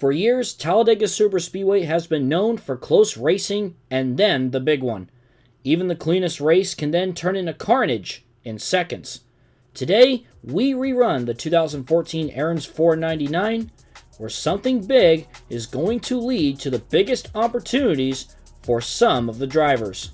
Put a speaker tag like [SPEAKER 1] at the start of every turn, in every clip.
[SPEAKER 1] For years, Talladega Superspeedway has been known for close racing and then the big one. Even the cleanest race can then turn into carnage in seconds. Today, we rerun the 2014 Aaron's 499, where something big is going to lead to the biggest opportunities for some of the drivers.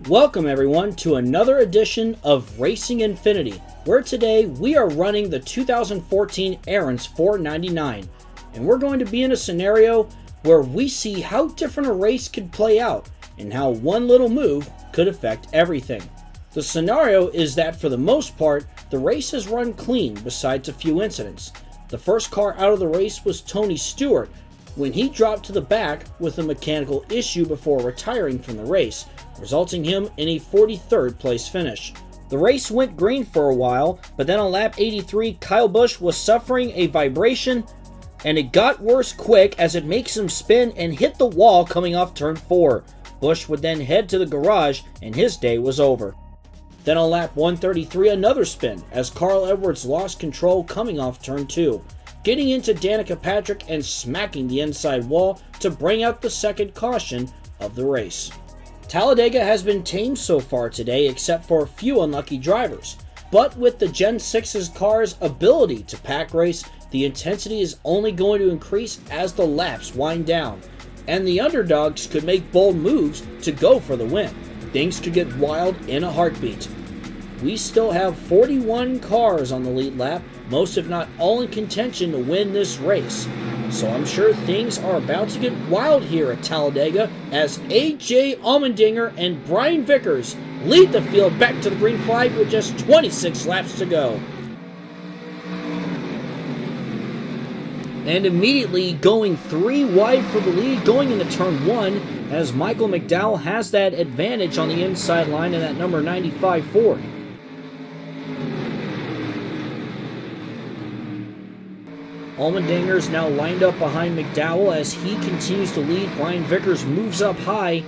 [SPEAKER 1] Welcome everyone to another edition of Racing Infinity, where today we are running the 2014 Aaron's 499, and we're going to be in a scenario where we see how different a race could play out and how one little move could affect everything. The scenario is that for the most part, the race has run clean besides a few incidents. The first car out of the race was Tony Stewart when he dropped to the back with a mechanical issue before retiring from the race, resulting him in a 43rd place finish. The race went green for a while, but then on lap 83, Kyle Busch was suffering a vibration, and it got worse quick as it makes him spin and hit the wall coming off turn 4. Busch would then head to the garage, and his day was over. Then on lap 133, another spin as Carl Edwards lost control coming off turn 2, getting into Danica Patrick and smacking the inside wall to bring out the second caution of the race. Talladega has been tamed so far today except for a few unlucky drivers, but with the Gen 6's car's ability to pack race, the intensity is only going to increase as the laps wind down, and the underdogs could make bold moves to go for the win. Things could get wild in a heartbeat. We still have 41 cars on the lead lap, most if not all in contention to win this race. So I'm sure things are about to get wild here at Talladega as AJ Allmendinger and Brian Vickers lead the field back to the green flag with just 26 laps to go. And immediately going 3 wide for the lead going into turn 1 as Michael McDowell has that advantage on the inside line in that number 95 Ford. Allmendinger is now lined up behind McDowell as he continues to lead. Brian Vickers moves up high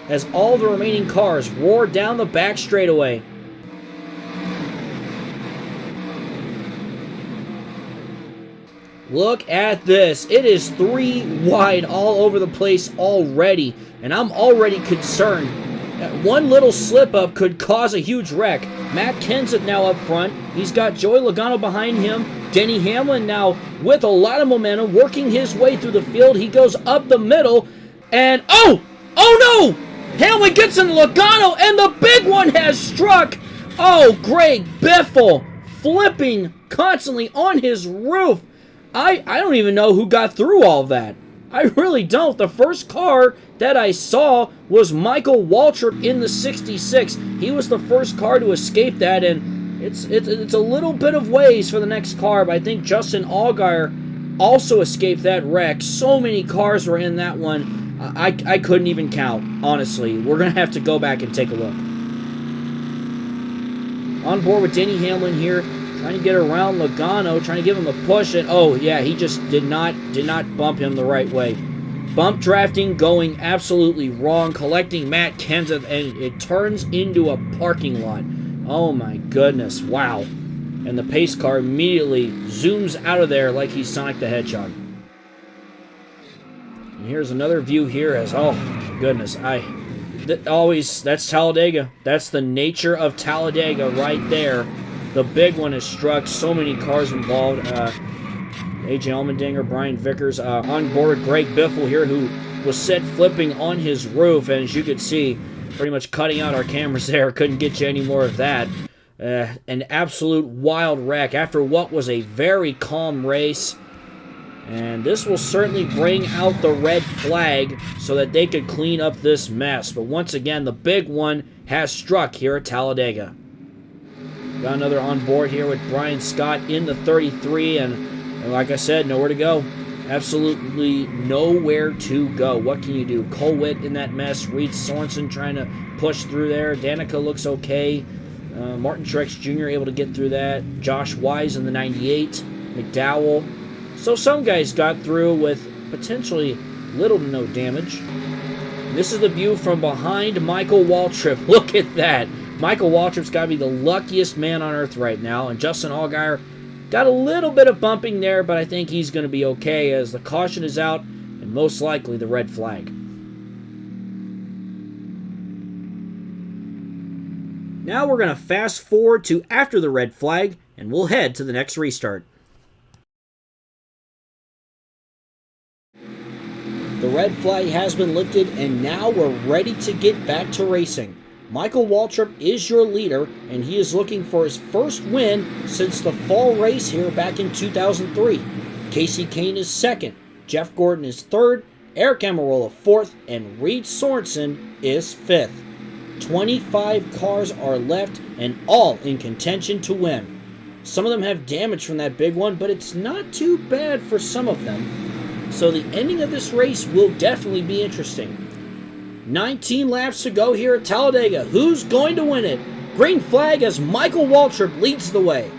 [SPEAKER 1] as all the remaining cars roar down the back straightaway. Look at this. It is 3 wide all over the place already, and I'm already concerned that one little slip-up could cause a huge wreck. Matt Kenseth now up front. He's got Joey Logano behind him. Denny Hamlin now with a lot of momentum working his way through the field. He goes up the middle and oh no! Hamlin gets in Logano and the big one has struck. Oh, Greg Biffle flipping constantly on his roof. I don't even know who got through all of that. I really don't. The first car that I saw was Michael Waltrip in the 66. He was the first car to escape that, and it's a little bit of ways for the next car, but I think Justin Allgaier also escaped that wreck. So many cars were in that one, I couldn't even count, honestly. We're going to have to go back and take a look. On board with Denny Hamlin here, trying to get around Logano, trying to give him a push, and oh yeah, he just did not bump him the right way. Bump drafting going absolutely wrong, collecting Matt Kenseth, and it turns into a parking lot. Oh my goodness, wow. And the pace car immediately zooms out of there like he's Sonic the Hedgehog. And here's another view here as, oh my goodness, that's Talladega. That's the nature of Talladega right there. The big one has struck, so many cars involved. AJ Allmendinger, Brian Vickers, on board Greg Biffle here, who was set flipping on his roof, and as you could see, pretty much cutting out our cameras there. Couldn't get you any more of that. An absolute wild wreck after what was a very calm race. And this will certainly bring out the red flag so that they could clean up this mess. But once again, the big one has struck here at Talladega. Got another on board here with Brian Scott in the 33, and like I said, nowhere to go. Absolutely nowhere to go. What can you do? Cole Witt in that mess. Reed Sorensen trying to push through there. Danica looks okay. Martin Truex Jr. able to get through that. Josh Wise in the 98. McDowell. So some guys got through with potentially little to no damage. This is the view from behind Michael Waltrip. Look at that. Michael Waltrip's got to be the luckiest man on earth right now, and Justin Allgaier got a little bit of bumping there, but I think he's going to be okay as the caution is out and most likely the red flag. Now we're going to fast forward to after the red flag, and we'll head to the next restart. The red flag has been lifted, and now we're ready to get back to racing. Michael Waltrip is your leader, and he is looking for his first win since the fall race here back in 2003. Kasey Kahne is second, Jeff Gordon is third, Aric Almirola fourth, and Reed Sorenson is fifth. 25 cars are left, and all in contention to win. Some of them have damage from that big one, but it's not too bad for some of them. So the ending of this race will definitely be interesting. 19 laps to go here at Talladega. Who's going to win it? Green flag as Michael Waltrip leads the way.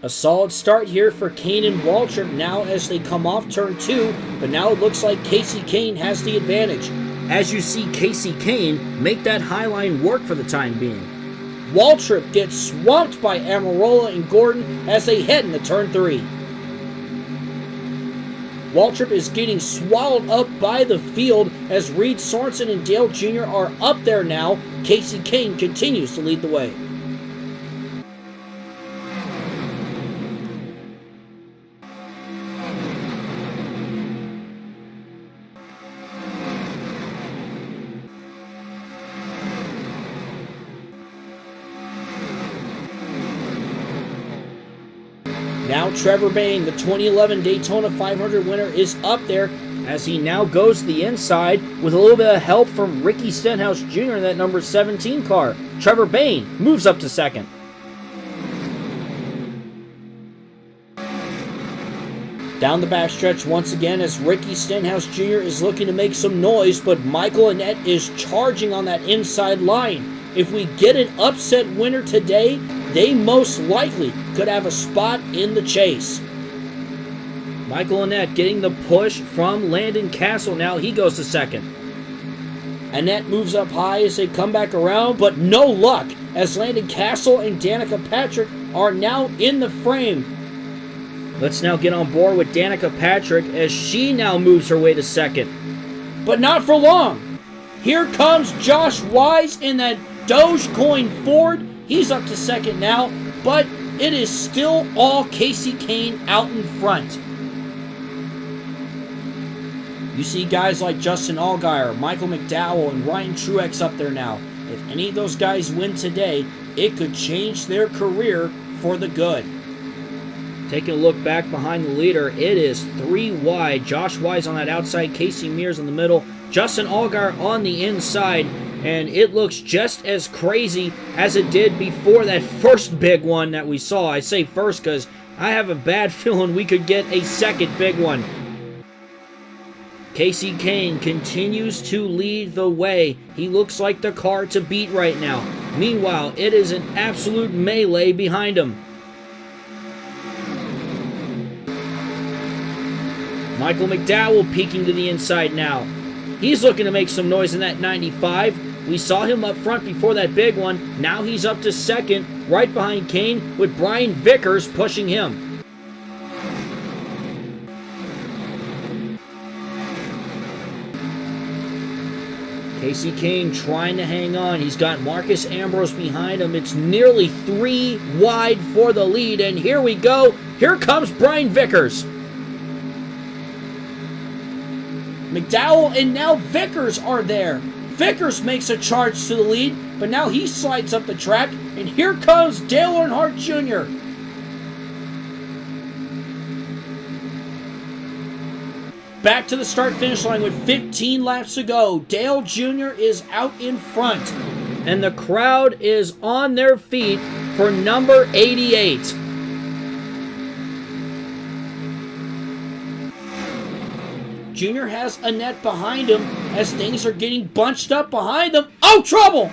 [SPEAKER 1] A solid start here for Kahne and Waltrip now as they come off turn 2, but now it looks like Kasey Kahne has the advantage. As you see Kasey Kahne make that high line work for the time being. Waltrip gets swamped by Almirola and Gordon as they head into turn 3. Waltrip is getting swallowed up by the field as Reed Sorenson and Dale Jr. are up there now. Kasey Kahne continues to lead the way. Now Trevor Bayne, the 2011 Daytona 500 winner, is up there as he now goes to the inside with a little bit of help from Ricky Stenhouse Jr. in that number 17 car. Trevor Bayne moves up to second. Down the backstretch once again as Ricky Stenhouse Jr. is looking to make some noise, but Michael Annett is charging on that inside line. If we get an upset winner today, they most likely could have a spot in the chase. Michael Annett getting the push from Landon Cassill. Now he goes to second. Annett moves up high as they come back around, but no luck as Landon Cassill and Danica Patrick are now in the frame. Let's now get on board with Danica Patrick as she now moves her way to second. But not for long. Here comes Josh Wise in that Dogecoin Ford. He's up to second now, but it is still all Kasey Kahne out in front. You see guys like Justin Allgaier, Michael McDowell, and Ryan Truex up there now. If any of those guys win today, it could change their career for the good. Taking a look back behind the leader, it is 3 wide. Josh Wise on that outside, Casey Mears in the middle, Justin Allgaier on the inside, and it looks just as crazy as it did before that first big one that we saw. I say first because I have a bad feeling we could get a second big one. Kasey Kahne continues to lead the way. He looks like the car to beat right now. Meanwhile, it is an absolute melee behind him. Michael McDowell peeking to the inside now. He's looking to make some noise in that 95. We saw him up front before that big one. Now he's up to second, right behind Kahne, with Brian Vickers pushing him. Kasey Kahne trying to hang on. He's got Marcus Ambrose behind him. It's nearly 3 wide for the lead, and here we go. Here comes Brian Vickers. McDowell and now Vickers are there. Vickers makes a charge to the lead, but now he slides up the track, and here comes Dale Earnhardt Jr. Back to the start-finish line with 15 laps to go. Dale Jr. is out in front, and the crowd is on their feet for number 88. Jr. has Annett behind him as things are getting bunched up behind them. Oh, trouble!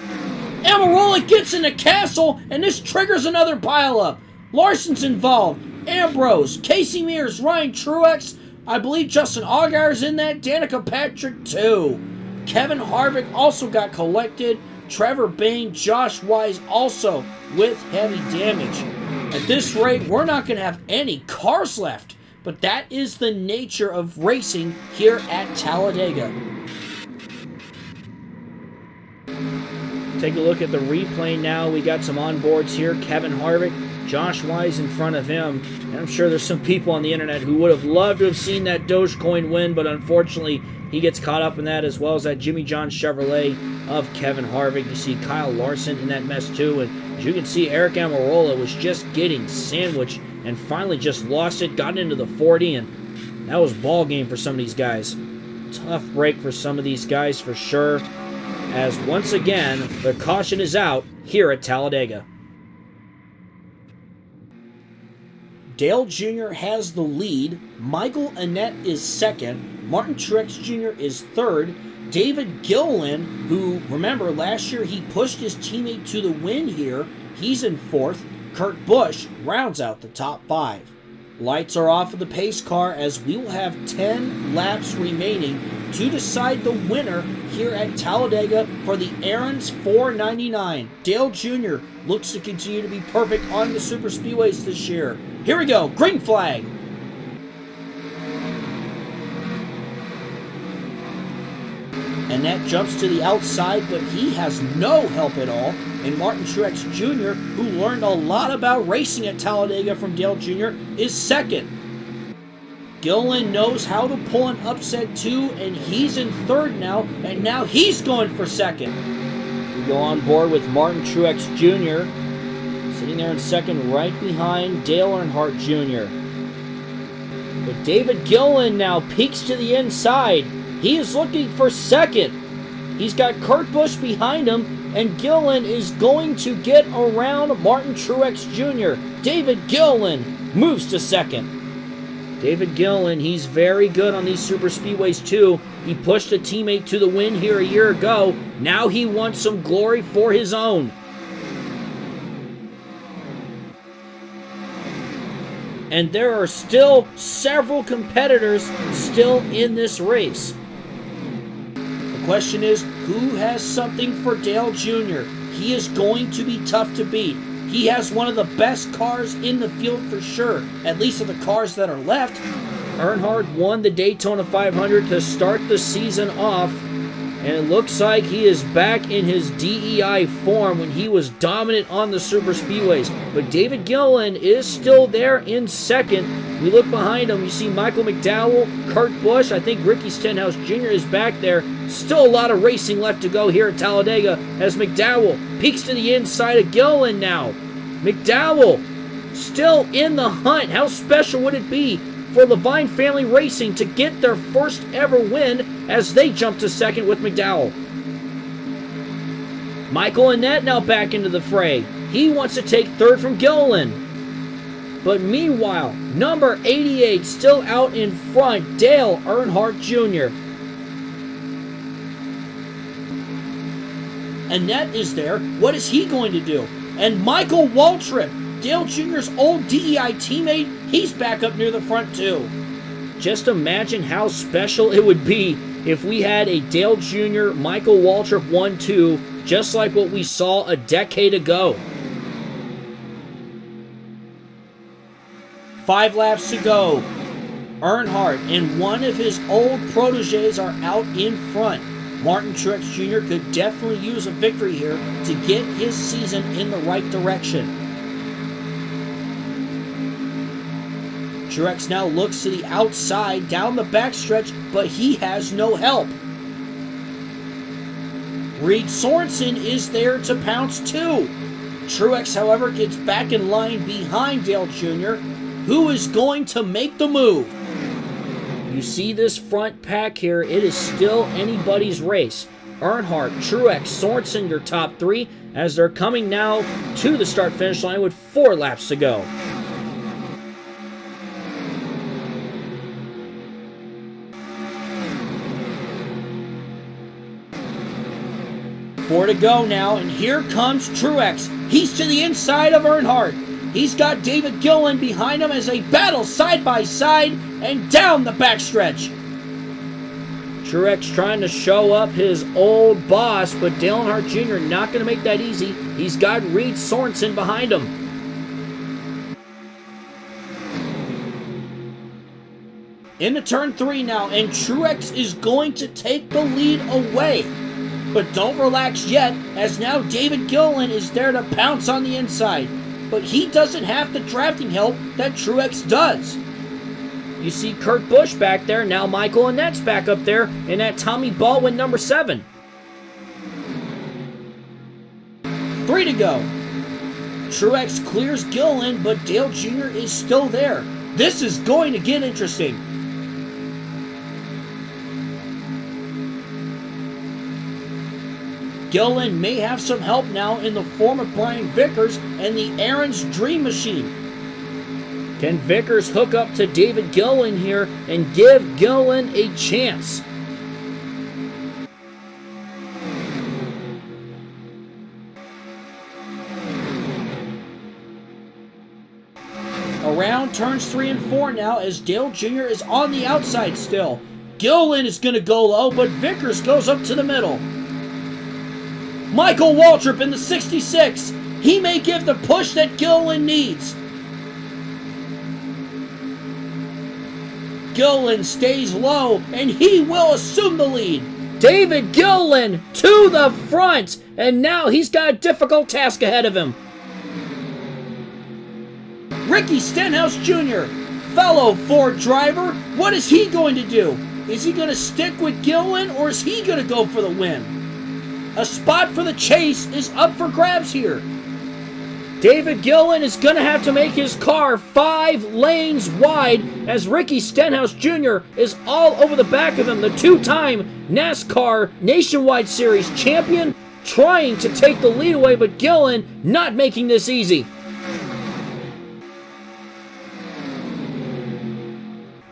[SPEAKER 1] Almirola gets in the castle, and this triggers another pileup. Larson's involved. Ambrose, Casey Mears, Ryan Truex. I believe Justin Allgaier's in that. Danica Patrick, too. Kevin Harvick also got collected. Trevor Bayne, Josh Wise also with heavy damage. At this rate, we're not going to have any cars left. But that is the nature of racing here at Talladega. Take a look at the replay now. We got some onboards here. Kevin Harvick, Josh Wise in front of him. And I'm sure there's some people on the internet who would have loved to have seen that Dogecoin win, but unfortunately, he gets caught up in that, as well as that Jimmy John Chevrolet of Kevin Harvick. You see Kyle Larson in that mess too, and as you can see, Eric Almirola was just getting sandwiched and finally just lost it, got into the 40, and that was ball game for some of these guys. Tough break for some of these guys for sure, as once again, the caution is out here at Talladega. Dale Jr. has the lead. Michael Annett is second. Martin Truex Jr. is third. David Gilliland, who, remember, last year he pushed his teammate to the win here, he's in fourth. Kurt Busch rounds out the top five. Lights are off of the pace car as we will have 10 laps remaining to decide the winner here at Talladega for the Aaron's 499. Dale Jr. looks to continue to be perfect on the super speedways this year. Here we go, green flag. And that jumps to the outside, but he has no help at all. And Martin Truex Jr., who learned a lot about racing at Talladega from Dale Jr., is second. Gilliland knows how to pull an upset too, and he's in third now, and now he's going for second. We go on board with Martin Truex Jr., sitting there in second right behind Dale Earnhardt Jr. But David Gilliland now peeks to the inside. He is looking for second. He's got Kurt Busch behind him, and Gilliland is going to get around Martin Truex Jr. David Gilliland moves to second. David Gilliland, he's very good on these super speedways too. He pushed a teammate to the win here a year ago. Now he wants some glory for his own. And there are still several competitors still in this race. The question is, who has something for Dale Jr.? He is going to be tough to beat. He has one of the best cars in the field for sure, at least of the cars that are left. Earnhardt won the Daytona 500 to start the season off, and it looks like he is back in his DEI form when he was dominant on the super speedways. But David Gilliland is still there in second. We look behind him, you see Michael McDowell, Kurt Busch, I think Ricky Stenhouse Jr. is back there. Still a lot of racing left to go here at Talladega as McDowell peeks to the inside of Gilliland now. McDowell still in the hunt. How special would it be for Levine Family Racing to get their first ever win as they jump to second with McDowell? Michael Annett now back into the fray. He wants to take third from Gilliland. But meanwhile, number 88 still out in front, Dale Earnhardt Jr. Annett is there. What is he going to do? And Michael Waltrip, Dale Jr.'s old DEI teammate, he's back up near the front too. Just imagine how special it would be if we had a Dale Jr., Michael Waltrip 1-2, just like what we saw a decade ago. 5 laps to go. Earnhardt and one of his old proteges are out in front. Martin Truex Jr. could definitely use a victory here to get his season in the right direction. Truex now looks to the outside, down the backstretch, but he has no help. Reed Sorensen is there to pounce too. Truex, however, gets back in line behind Dale Jr., who is going to make the move. You see this front pack here, it is still anybody's race. Earnhardt, Truex, Sorensen, your top 3, as they're coming now to the start-finish line with 4 laps to go. 4 to go now, and here comes Truex. He's to the inside of Earnhardt. He's got David Gilliland behind him as they battle side by side and down the backstretch. Truex trying to show up his old boss, but Dale Earnhardt Jr. not going to make that easy. He's got Reed Sorensen behind him. Into turn 3 now, and Truex is going to take the lead away. But don't relax yet, as now David Gilliland is there to pounce on the inside. But he doesn't have the drafting help that Truex does. You see Kurt Busch back there, now Michael Annett's back up there, and that Tommy Baldwin number 7. 3 to go. Truex clears Gilliland, but Dale Jr. is still there. This is going to get interesting. Gilliland may have some help now in the form of Brian Vickers and the Aaron's Dream Machine. Can Vickers hook up to David Gilliland here and give Gilliland a chance? Around turns 3 and 4 now as Dale Jr. is on the outside still. Gilliland is going to go low, but Vickers goes up to the middle. Michael Waltrip in the 66. He may give the push that Gilliland needs. Gilliland stays low, and he will assume the lead. David Gilliland to the front, and now he's got a difficult task ahead of him. Ricky Stenhouse Jr., fellow Ford driver, what is he going to do? Is he going to stick with Gilliland, or is he going to go for the win? A spot for the chase is up for grabs here. David Gilliland is going to have to make his car 5 lanes wide as Ricky Stenhouse Jr. is all over the back of him, the 2-time NASCAR Nationwide Series champion, trying to take the lead away, but Gilliland not making this easy.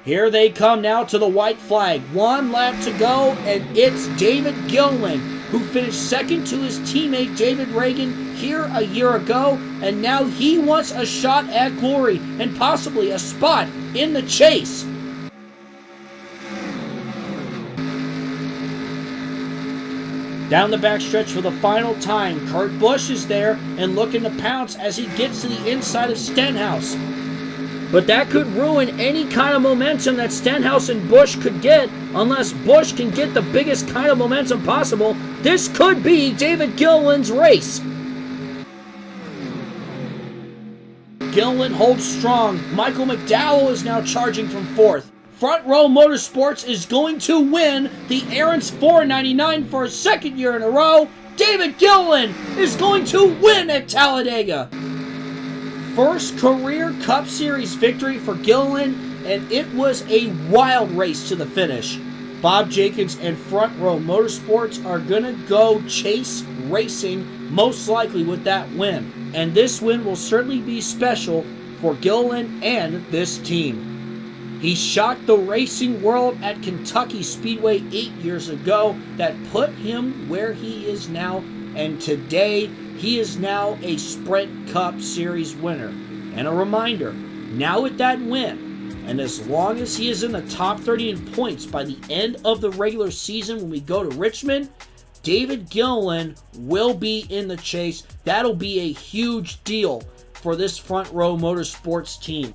[SPEAKER 1] Here they come now to the white flag. 1 lap to go, and it's David Gilliland, who finished second to his teammate David Ragan here a year ago, and now he wants a shot at glory and possibly a spot in the chase. Down the backstretch for the final time, Kurt Busch is there and looking to pounce as he gets to the inside of Stenhouse. But that could ruin any kind of momentum that Stenhouse and Busch could get unless Busch can get the biggest kind of momentum possible. This could be David Gilliland's race. Gilliland holds strong. Michael McDowell is now charging from 4th. Front Row Motorsports is going to win the Aaron's 499 for a 2nd year in a row. David Gilliland is going to win at Talladega. First career Cup Series victory for Gilliland, and it was a wild race to the finish. Bob Jenkins and Front Row Motorsports are going to go chase racing, most likely with that win. And this win will certainly be special for Gilliland and this team. He shocked the racing world at Kentucky Speedway 8 years ago. That put him where he is now, and today he is now a Sprint Cup Series winner. And a reminder, now with that win, and as long as he is in the top 30 in points by the end of the regular season when we go to Richmond, David Gilliland will be in the chase. That'll be a huge deal for this Front Row Motorsports team.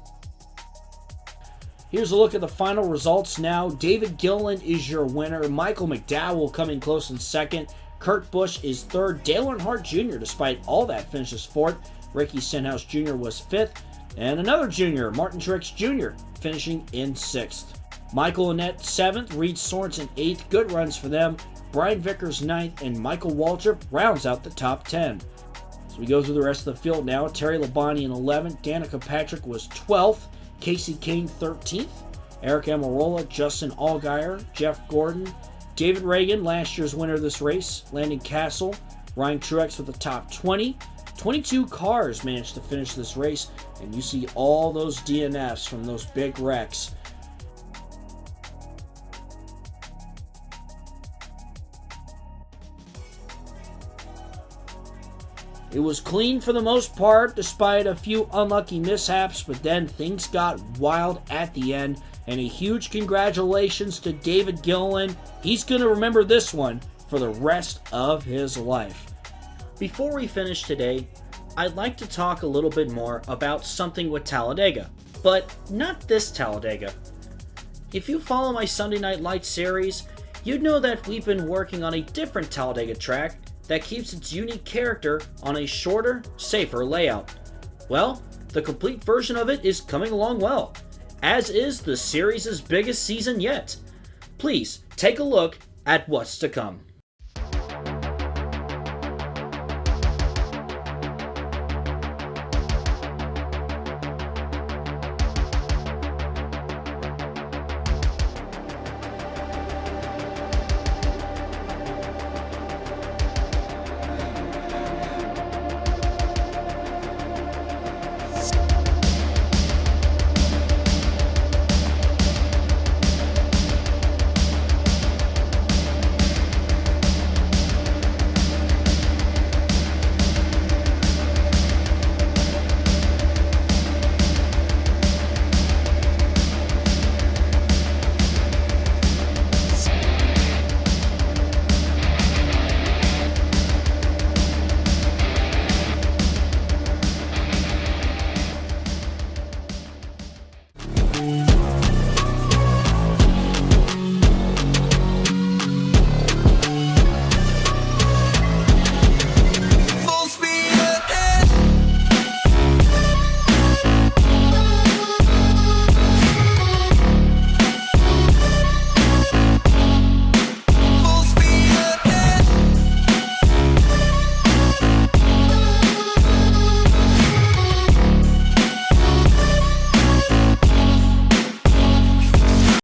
[SPEAKER 1] Here's a look at the final results now. David Gilliland is your winner. Michael McDowell coming close in 2nd. Kurt Busch is 3rd. Dale Earnhardt Jr., despite all that, finishes 4th. Ricky Stenhouse Jr. was 5th. And another junior, Martin Truex Jr., finishing in 6th. Michael Annett 7th. Reed Sorensen 8th. Good runs for them. Brian Vickers 9th. And Michael Waltrip rounds out the top 10. So we go through the rest of the field now. Terry Labonte in 11th. Danica Patrick was 12th. Casey Kane 13th. Eric Almirola, Justin Allgaier, Jeff Gordon, David Ragan, last year's winner of this race, Landon Castle, Ryan Truex with the top 20. 22 cars managed to finish this race, and you see all those DNFs from those big wrecks. It was clean for the most part, despite a few unlucky mishaps, but then things got wild at the end, and a huge congratulations to David Gilliland. He's going to remember this one for the rest of his life. Before we finish today, I'd like to talk a little bit more about something with Talladega, but not this Talladega. If you follow my Sunday Night Lights series, you'd know that we've been working on a different Talladega track that keeps its unique character on a shorter, safer layout. Well, the complete version of it is coming along well, as is the series' biggest season yet. Please take a look at what's to come.